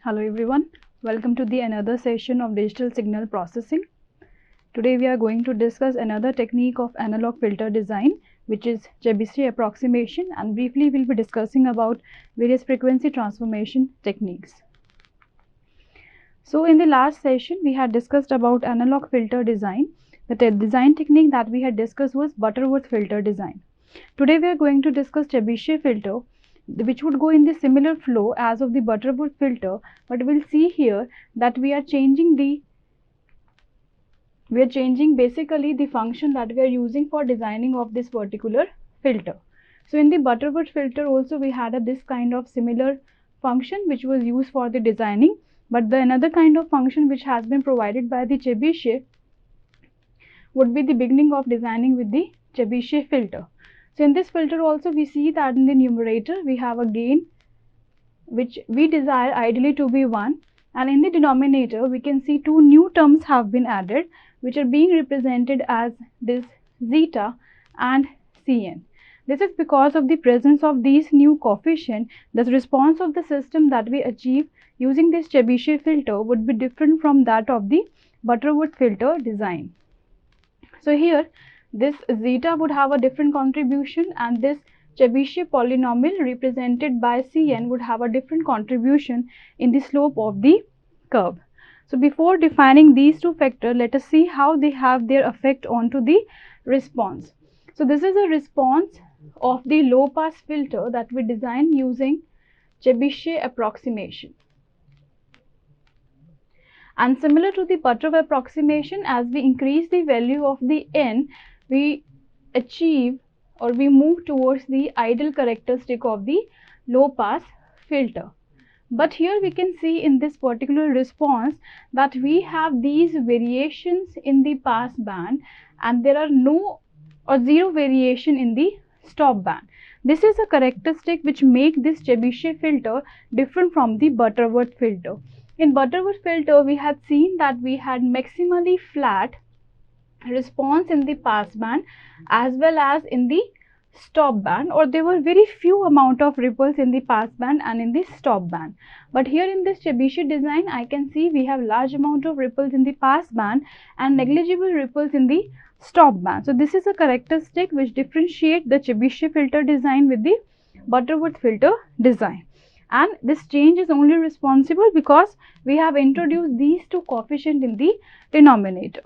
Hello everyone, welcome to the another session of digital signal processing. Today we are going to discuss another technique of analog filter design, which is Chebyshev approximation, and briefly we'll be discussing about various frequency transformation techniques. So in the last session we had discussed about analog filter design. The design technique that we had discussed was Butterworth filter design. Today we are going to discuss Chebyshev filter, which would go in the similar flow as of the Butterworth filter, but we'll see here that we are changing basically the function that we are using for designing of this particular filter. So in the Butterworth filter also we had this kind of similar function which was used for the designing, but the another kind of function which has been provided by the Chebyshev would be the beginning of designing with the Chebyshev filter. So in this filter also we see that in the numerator we have a gain which we desire ideally to be 1, and in the denominator we can see two new terms have been added which are being represented as this zeta and Cn. This is because of the presence of these new coefficient. The response of the system that we achieve using this Chebyshev filter would be different from that of the Butterworth filter design. So here this zeta would have a different contribution, and this Chebyshev polynomial represented by Cn would have a different contribution in the slope of the curve. So before defining these two factors, let us see how they have their effect onto the response. So this is a response of the low pass filter that we design using Chebyshev approximation. And similar to the Butterworth approximation, as we increase the value of the n, we achieve or we move towards the ideal characteristic of the low pass filter. But here we can see in this particular response that we have these variations in the pass band and there are no or zero variation in the stop band. This is a characteristic which make this Chebyshev filter different from the Butterworth filter. In Butterworth filter we had seen that we had maximally flat response in the pass band as well as in the stop band, or there were very few amount of ripples in the pass band and in the stop band. But here in this Chebyshev design I can see we have large amount of ripples in the pass band and negligible ripples in the stop band. So this is a characteristic which differentiate the Chebyshev filter design with the Butterworth filter design. And this change is only responsible because we have introduced these two coefficients in the denominator.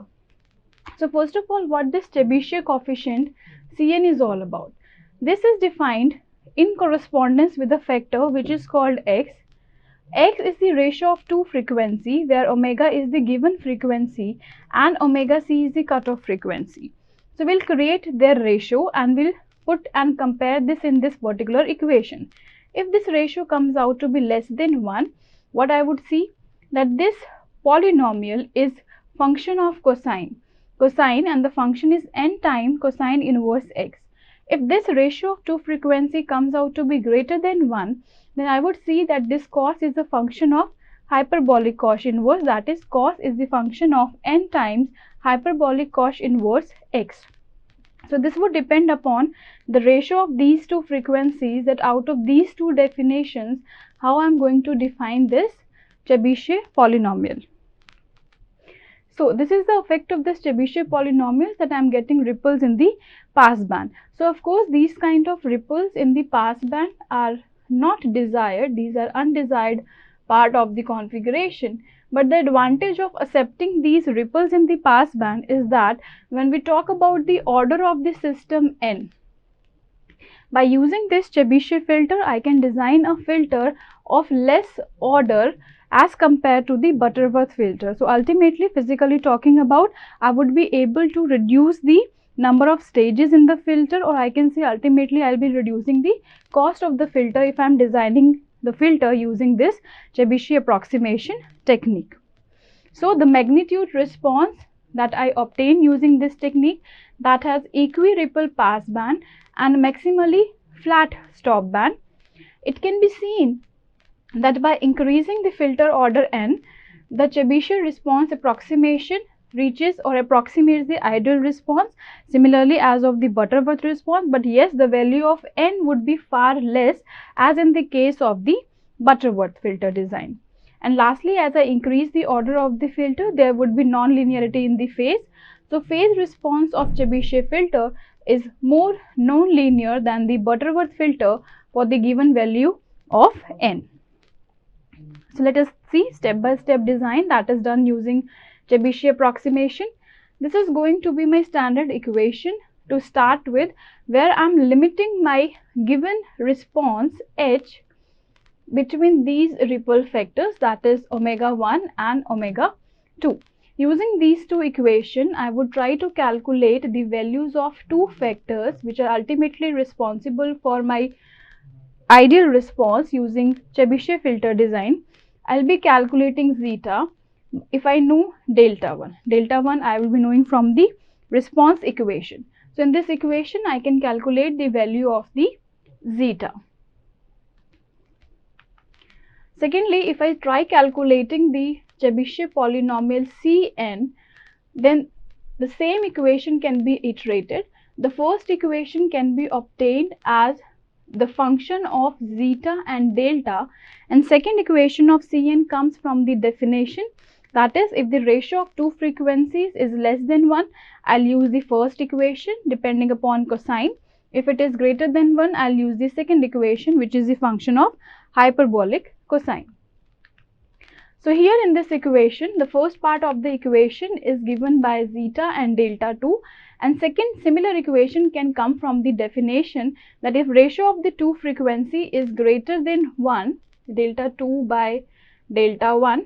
So first of all, what this Chebyshev coefficient Cn is all about. This is defined in correspondence with a factor which is called x. X is the ratio of two frequency where omega is the given frequency and omega c is the cutoff frequency. So we'll create their ratio and we'll put and compare this in this particular equation. If this ratio comes out to be less than 1, what I would see that this polynomial is function of cosine and the function is n time cosine inverse x. If this ratio of two frequency comes out to be greater than 1, then I would see that this cos is a function of hyperbolic cos inverse, that is cos is the function of n times hyperbolic cos inverse x. So this would depend upon the ratio of these two frequencies, that out of these two definitions how I am going to define this Chebyshev polynomial. So this is the effect of this Chebyshev polynomial, that I am getting ripples in the pass band. So of course these kind of ripples in the pass band are not desired, these are undesired part of the configuration. But the advantage of accepting these ripples in the pass band is that when we talk about the order of the system n, by using this Chebyshev filter I can design a filter of less order as compared to the Butterworth filter. So ultimately, physically talking about, I would be able to reduce the number of stages in the filter, or I can say ultimately I'll be reducing the cost of the filter if I'm designing the filter using this Chebyshev approximation technique. So the magnitude response that I obtain using this technique, that has equi-ripple pass band and maximally flat stop band, it can be seen that by increasing the filter order n, the Chebyshev response approximation reaches or approximates the ideal response similarly as of the Butterworth response, but yes, the value of n would be far less as in the case of the Butterworth filter design. And lastly, as I increase the order of the filter, there would be non-linearity in the phase. So phase response of Chebyshev filter is more non-linear than the Butterworth filter for the given value of n. So let us see step-by-step design that is done using Chebyshev approximation. This is going to be my standard equation to start with, where I am limiting my given response h between these ripple factors, that is omega 1 and omega 2. Using these two equations, I would try to calculate the values of two factors which are ultimately responsible for my ideal response using Chebyshev filter design. I'll be calculating zeta if I know delta 1. Delta 1 I will be knowing from the response equation. So in this equation, I can calculate the value of the zeta. Secondly, if I try calculating the Chebyshev polynomial Cn, then the same equation can be iterated. The first equation can be obtained as the function of zeta and delta, and second equation of Cn comes from the definition, that is, if the ratio of two frequencies is less than 1, I'll use the first equation depending upon cosine. If it is greater than 1, I'll use the second equation, which is the function of hyperbolic cosine. So here in this equation, the first part of the equation is given by zeta and delta 2, and second similar equation can come from the definition that if ratio of the two frequency is greater than 1, delta 2 by delta 1,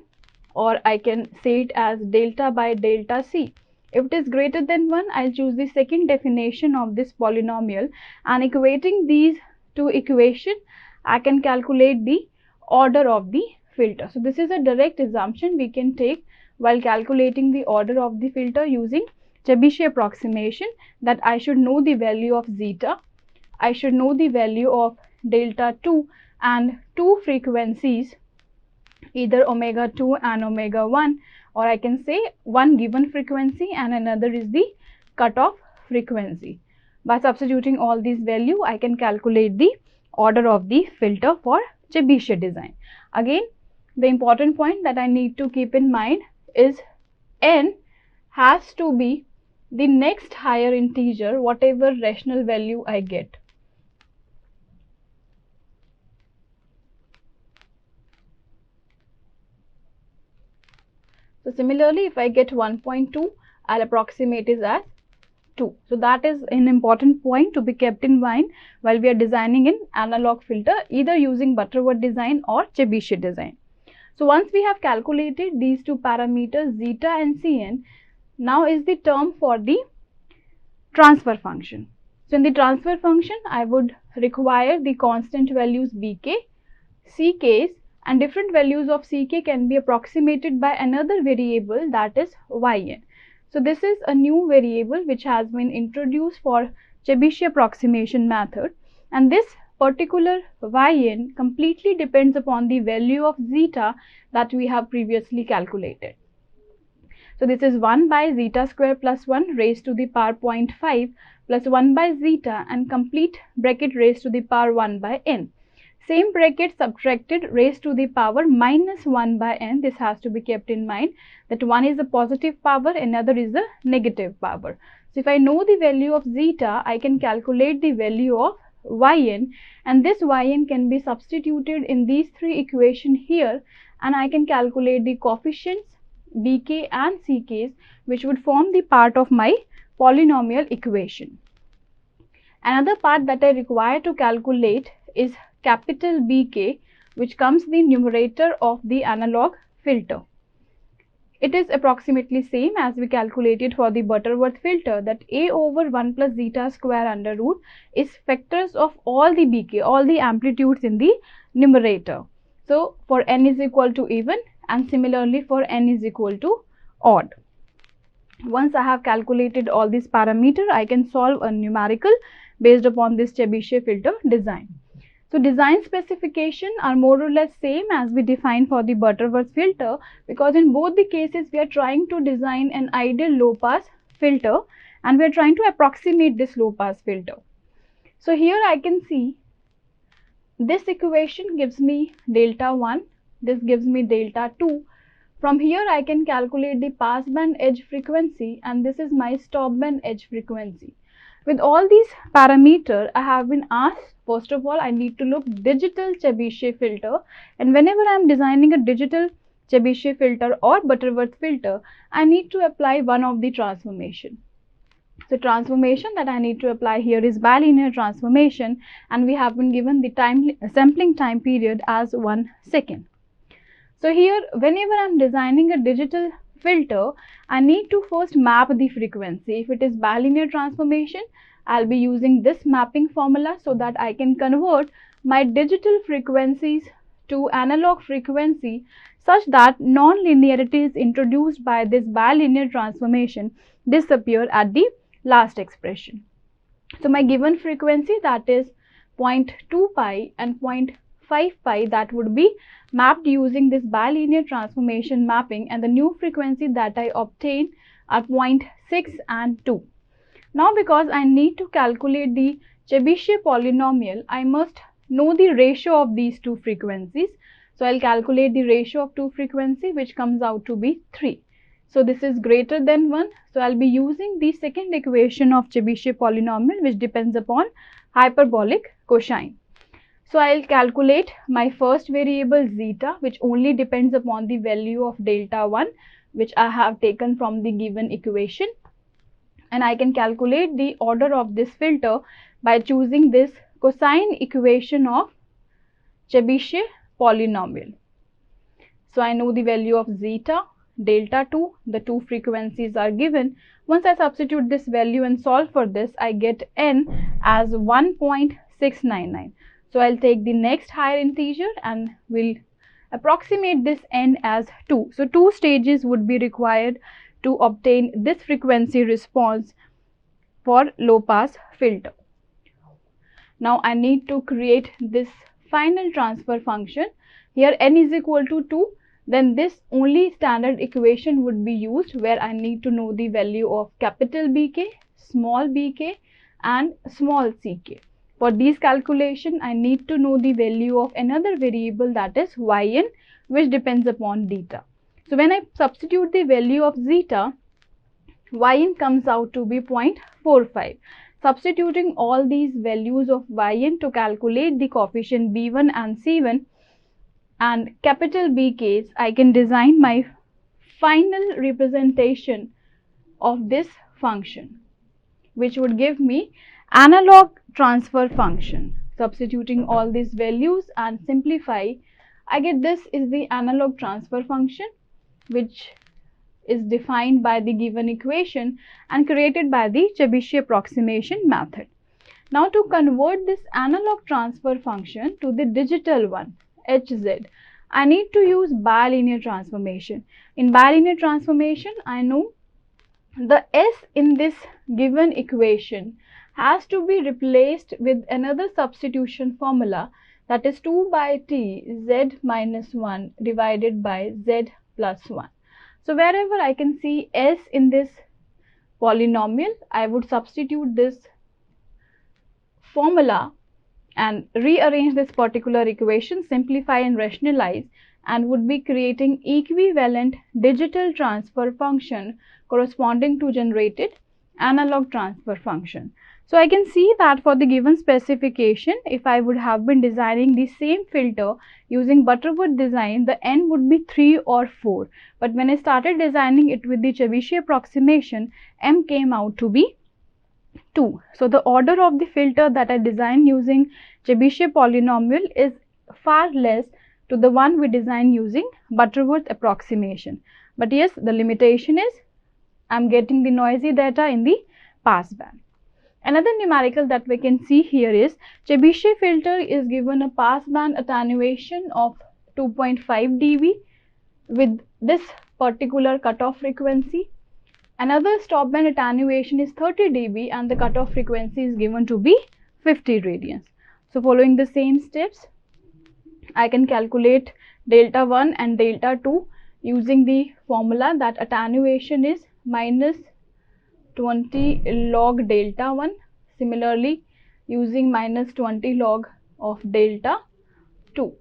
or I can say it as delta by delta c. If it is greater than 1, I'll choose the second definition of this polynomial, and equating these two equations, I can calculate the order of the filter. So this is a direct assumption we can take while calculating the order of the filter using Chebyshev approximation, that I should know the value of zeta, I should know the value of delta 2 and two frequencies, either omega 2 and omega 1, or I can say one given frequency and another is the cutoff frequency. By substituting all these values, I can calculate the order of the filter for Chebyshev design. Again, the important point that I need to keep in mind is n has to be the next higher integer, whatever rational value I get. So similarly, if I get 1.2, I'll approximate it as 2. So that is an important point to be kept in mind while we are designing an analog filter, either using Butterworth design or Chebyshev design. So once we have calculated these two parameters, zeta and Cn, now is the term for the transfer function. So in the transfer function, I would require the constant values bk, ck's, and different values of ck can be approximated by another variable, that is yn. So this is a new variable which has been introduced for Chebyshev approximation method, and this particular yn completely depends upon the value of zeta that we have previously calculated. So this is 1 by zeta square plus 1 raised to the power 0.5 plus 1 by zeta and complete bracket raised to the power 1 by n. Same bracket subtracted raised to the power minus 1 by n. This has to be kept in mind that one is a positive power, another is a negative power. So if I know the value of zeta, I can calculate the value of yn, and this yn can be substituted in these three equations here, and I can calculate the coefficients bk and ck's, which would form the part of my polynomial equation. Another part that I require to calculate is capital Bk, which comes the numerator of the analog filter. It is approximately same as we calculated for the Butterworth filter, that a over 1 plus zeta square under root is factors of all the Bk, all the amplitudes in the numerator. So for n is equal to even, and similarly for n is equal to odd. Once I have calculated all these parameters, I can solve a numerical based upon this Chebyshev filter design. So design specification are more or less same as we defined for the Butterworth filter, because in both the cases we are trying to design an ideal low pass filter and we are trying to approximate this low pass filter. So here I can see this equation gives me delta 1 This gives me delta 2. From here I can calculate the passband edge frequency, and this is my stopband edge frequency. With all these parameters, I have been asked, first of all, I need to look digital Chebyshev filter, and whenever I am designing a digital Chebyshev filter or Butterworth filter, I need to apply one of the transformation. So transformation that I need to apply here is bilinear transformation, and we have been given the sampling time period as 1 second. So here, whenever I am designing a digital filter, I need to first map the frequency. If it is bilinear transformation, I'll be using this mapping formula so that I can convert my digital frequencies to analog frequency such that non-linearities introduced by this bilinear transformation disappear at the last expression. So my given frequency, that is 0.2 pi and 0.5 pi, that would be mapped using this bilinear transformation mapping, and the new frequency that I obtain are 0.6 and 2. Now because I need to calculate the Chebyshev polynomial, I must know the ratio of these two frequencies. So I'll calculate the ratio of two frequency, which comes out to be 3. So this is greater than 1. So I'll be using the second equation of Chebyshev polynomial, which depends upon hyperbolic cosine. So I'll calculate my first variable zeta, which only depends upon the value of delta 1, which I have taken from the given equation. And I can calculate the order of this filter by choosing this cosine equation of Chebyshev polynomial. So I know the value of zeta, delta 2, the two frequencies are given. Once I substitute this value and solve for this, I get n as 1.699. So I'll take the next higher integer and will approximate this n as 2. So 2 stages would be required to obtain this frequency response for low pass filter. Now I need to create this final transfer function. Here n is equal to 2. Then this only standard equation would be used, where I need to know the value of capital Bk, small bk and small ck. For these calculation, I need to know the value of another variable, that is yn, which depends upon theta. So when I substitute the value of zeta, yn comes out to be 0.45. Substituting all these values of yn to calculate the coefficient b1 and c1 and capital Bk's, I can design my final representation of this function, which would give me analog transfer function. Substituting all these values and simplify, I get this is the analog transfer function, which is defined by the given equation and created by the Chebyshev approximation method. Now to convert this analog transfer function to the digital one, Hz, I need to use bilinear transformation. In bilinear transformation, I know the s in this given equation has to be replaced with another substitution formula, that is 2 by t z minus 1 divided by z plus 1. So wherever I can see s in this polynomial, I would substitute this formula and rearrange this particular equation, simplify and rationalize, and would be creating equivalent digital transfer function corresponding to generated analog transfer function. So I can see that for the given specification, if I would have been designing the same filter using Butterworth design, the n would be 3 or 4. But when I started designing it with the Chebyshev approximation, m came out to be 2. So the order of the filter that I designed using Chebyshev polynomial is far less to the one we designed using Butterworth approximation. But yes, the limitation is I am getting the noisy data in the passband. Another numerical that we can see here is Chebyshev filter is given a passband attenuation of 2.5 dB with this particular cutoff frequency. Another stopband attenuation is 30 dB and the cutoff frequency is given to be 50 radians. So following the same steps, I can calculate delta 1 and delta 2 using the formula that attenuation is minus 20 log delta 1. Similarly, using minus 20 log of delta 2.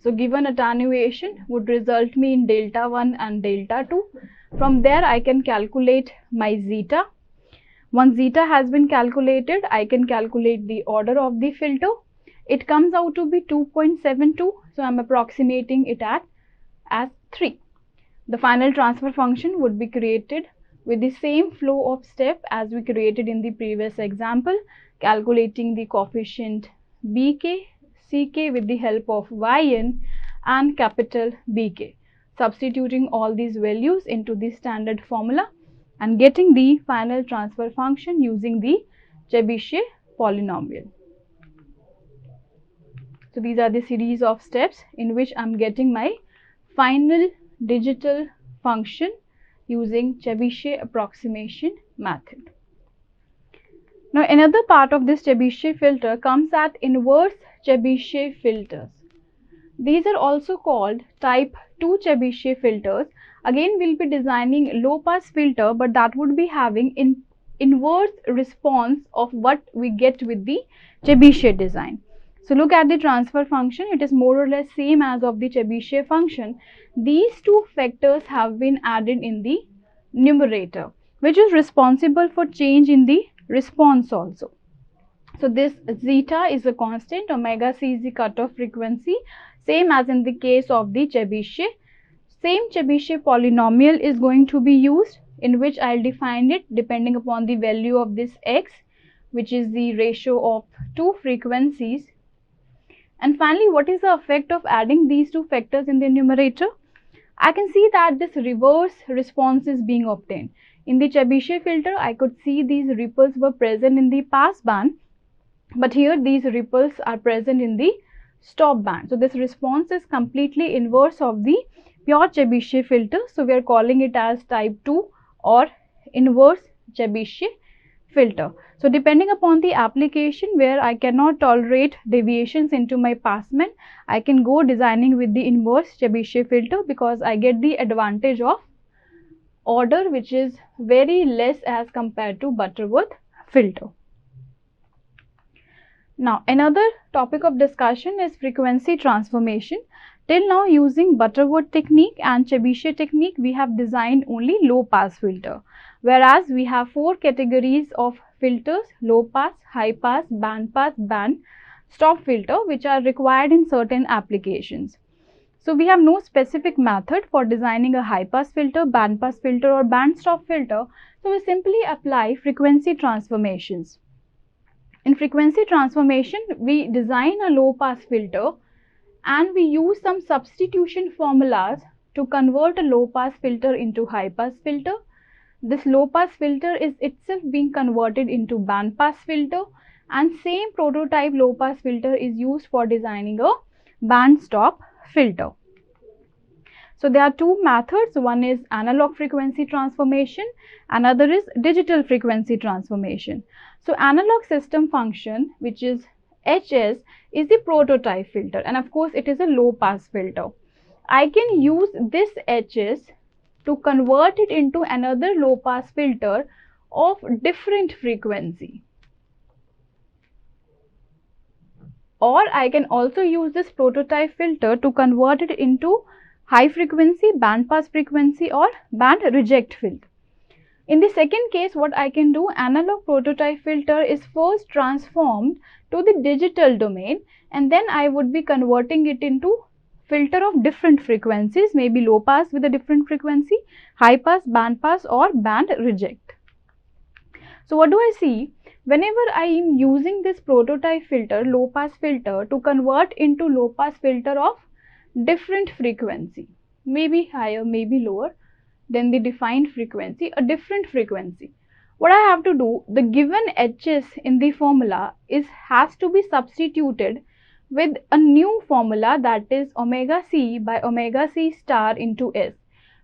So given attenuation would result me in delta 1 and delta 2. From there I can calculate my zeta. Once zeta has been calculated, I can calculate the order of the filter. It comes out to be 2.72, so I am approximating it as 3. The final transfer function would be created with the same flow of step as we created in the previous example, calculating the coefficient bk, ck with the help of yn and capital BK, substituting all these values into the standard formula and getting the final transfer function using the Chebyshev polynomial. So these are the series of steps in which I am getting my final digital function using Chebyshev approximation method. Now another part of this Chebyshev filter comes at inverse Chebyshev filters. These are also called type 2 Chebyshev filters. Again we will be designing low pass filter, but that would be having inverse response of what we get with the Chebyshev design. So look at the transfer function, it is more or less same as of the Chebyshev function. These two factors have been added in the numerator, which is responsible for change in the response also. So this zeta is a constant, omega c is the cutoff frequency, same as in the case of the Chebyshev. Same Chebyshev polynomial is going to be used, in which I will define it depending upon the value of this x, which is the ratio of two frequencies. And finally, what is the effect of adding these two factors in the numerator? I can see that this reverse response is being obtained. In the Chebyshev filter, I could see these ripples were present in the pass band, but here these ripples are present in the stop band. So this response is completely inverse of the pure Chebyshev filter. So we are calling it as type 2 or inverse Chebyshev filter. So depending upon the application where I cannot tolerate deviations into my pass band, I can go designing with the inverse Chebyshev filter, because I get the advantage of order which is very less as compared to Butterworth filter. Now another topic of discussion is frequency transformation. Till now, using Butterworth technique and Chebyshev technique, we have designed only low pass filter, whereas we have 4 categories of filters: low pass, high pass, band stop filter, which are required in certain applications. So we have no specific method for designing a high pass filter, band pass filter or band stop filter. So we simply apply frequency transformations. In frequency transformation, we design a low pass filter and we use some substitution formulas to convert a low pass filter into high pass filter. This low pass filter is itself being converted into band pass filter, and same prototype low pass filter is used for designing a band stop filter. So there are two methods, one is analog frequency transformation, another is digital frequency transformation. So analog system function, which is HS, is the prototype filter, and of course it is a low pass filter. I can use this HS to convert it into another low pass filter of different frequency, or I can also use this prototype filter to convert it into high frequency, band pass frequency or band reject filter. In the second case, what I can do, analog prototype filter is first transformed to the digital domain, and then I would be converting it into filter of different frequencies, maybe low pass with a different frequency, high pass, band pass or band reject. So what do I see? Whenever I am using this prototype filter, low pass filter, to convert into low pass filter of different frequency, maybe higher, maybe lower than the defined frequency, a different frequency, what I have to do, the given HS in the formula has to be substituted with a new formula, that is omega c by omega c star into S,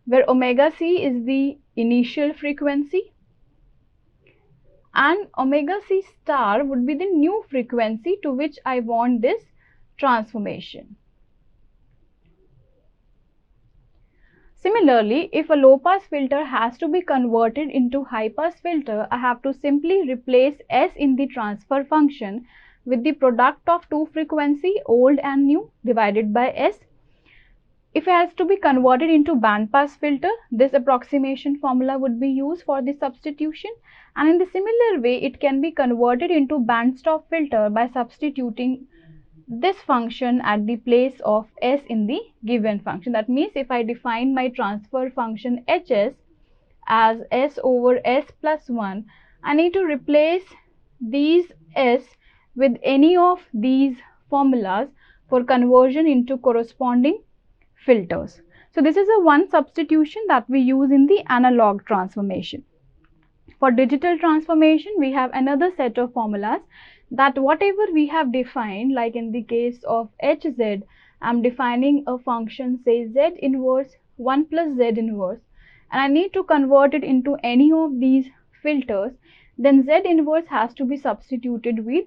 where omega c is the initial frequency and omega c star would be the new frequency to which I want this transformation. Similarly, if a low pass filter has to be converted into high pass filter, I have to simply replace S in the transfer function with the product of two frequency, old and new, divided by S, If it has to be converted into bandpass filter, this approximation formula would be used for the substitution, and in the similar way it can be converted into bandstop filter by substituting this function at the place of s in the given function. That means if I define my transfer function hs as s over s plus 1, I need to replace these s with any of these formulas for conversion into corresponding filters. So this is a one substitution that we use in the analog transformation. For digital transformation, we have another set of formulas that whatever we have defined, like in the case of hz, I am defining a function, say z inverse 1 plus z inverse, and I need to convert it into any of these filters, then z inverse has to be substituted with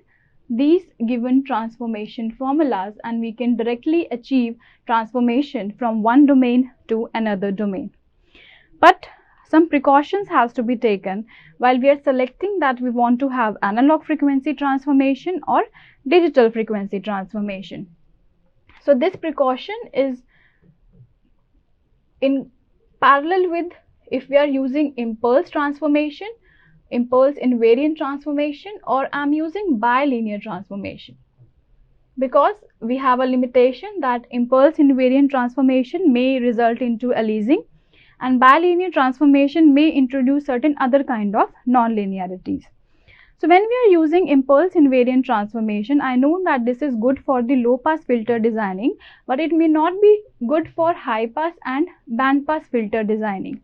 these given transformation formulas, and we can directly achieve transformation from one domain to another domain. But some precautions has to be taken while we are selecting that we want to have analog frequency transformation or digital frequency transformation. So this precaution is in parallel with if we are using impulse transformation, impulse invariant transformation, or I am using bilinear transformation, because we have a limitation that impulse invariant transformation may result into aliasing and bilinear transformation may introduce certain other kind of non-linearities. So when we are using impulse invariant transformation, I know that this is good for the low pass filter designing, but it may not be good for high pass and band pass filter designing.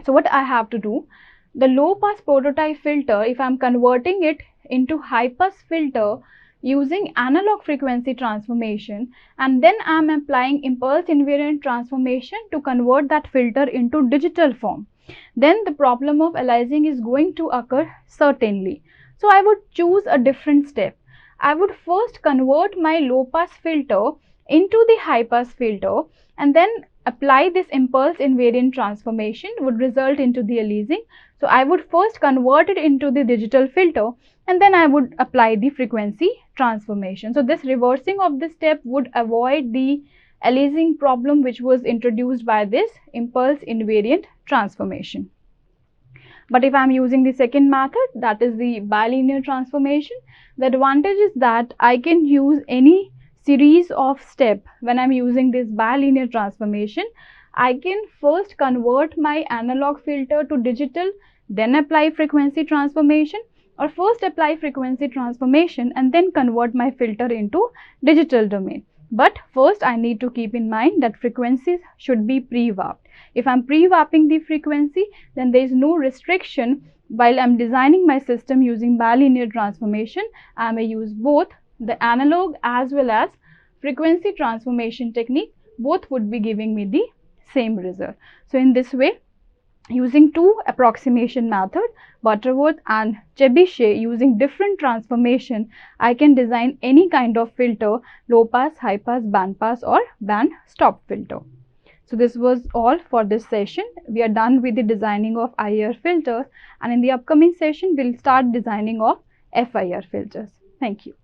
So what I have to do, the low pass prototype filter, if I am converting it into high pass filter using analog frequency transformation, and then I am applying impulse invariant transformation to convert that filter into digital form, then the problem of aliasing is going to occur certainly. So I would choose a different step. I would first convert my low pass filter into the high pass filter, and then apply this impulse invariant transformation would result into the aliasing. So I would first convert it into the digital filter, and then I would apply the frequency transformation. So this reversing of this step would avoid the aliasing problem which was introduced by this impulse invariant transformation. But if I am using the second method, that is the bilinear transformation, the advantage is that I can use any series of steps. When I am using this bilinear transformation, I can first convert my analog filter to digital, then apply frequency transformation, or first apply frequency transformation and then convert my filter into digital domain. But first I need to keep in mind that frequencies should be pre-warped. If I am pre-warping the frequency, then there is no restriction. While I am designing my system using bilinear transformation, I may use both the analog as well as frequency transformation technique. Both would be giving me the same result. So in this way, using two approximation method, Butterworth and Chebyshev, using different transformation, I can design any kind of filter, low pass, high pass, band pass or band stop filter. So this was all for this session. We are done with the designing of IR filters, and in the upcoming session we'll start designing of FIR filters. Thank you.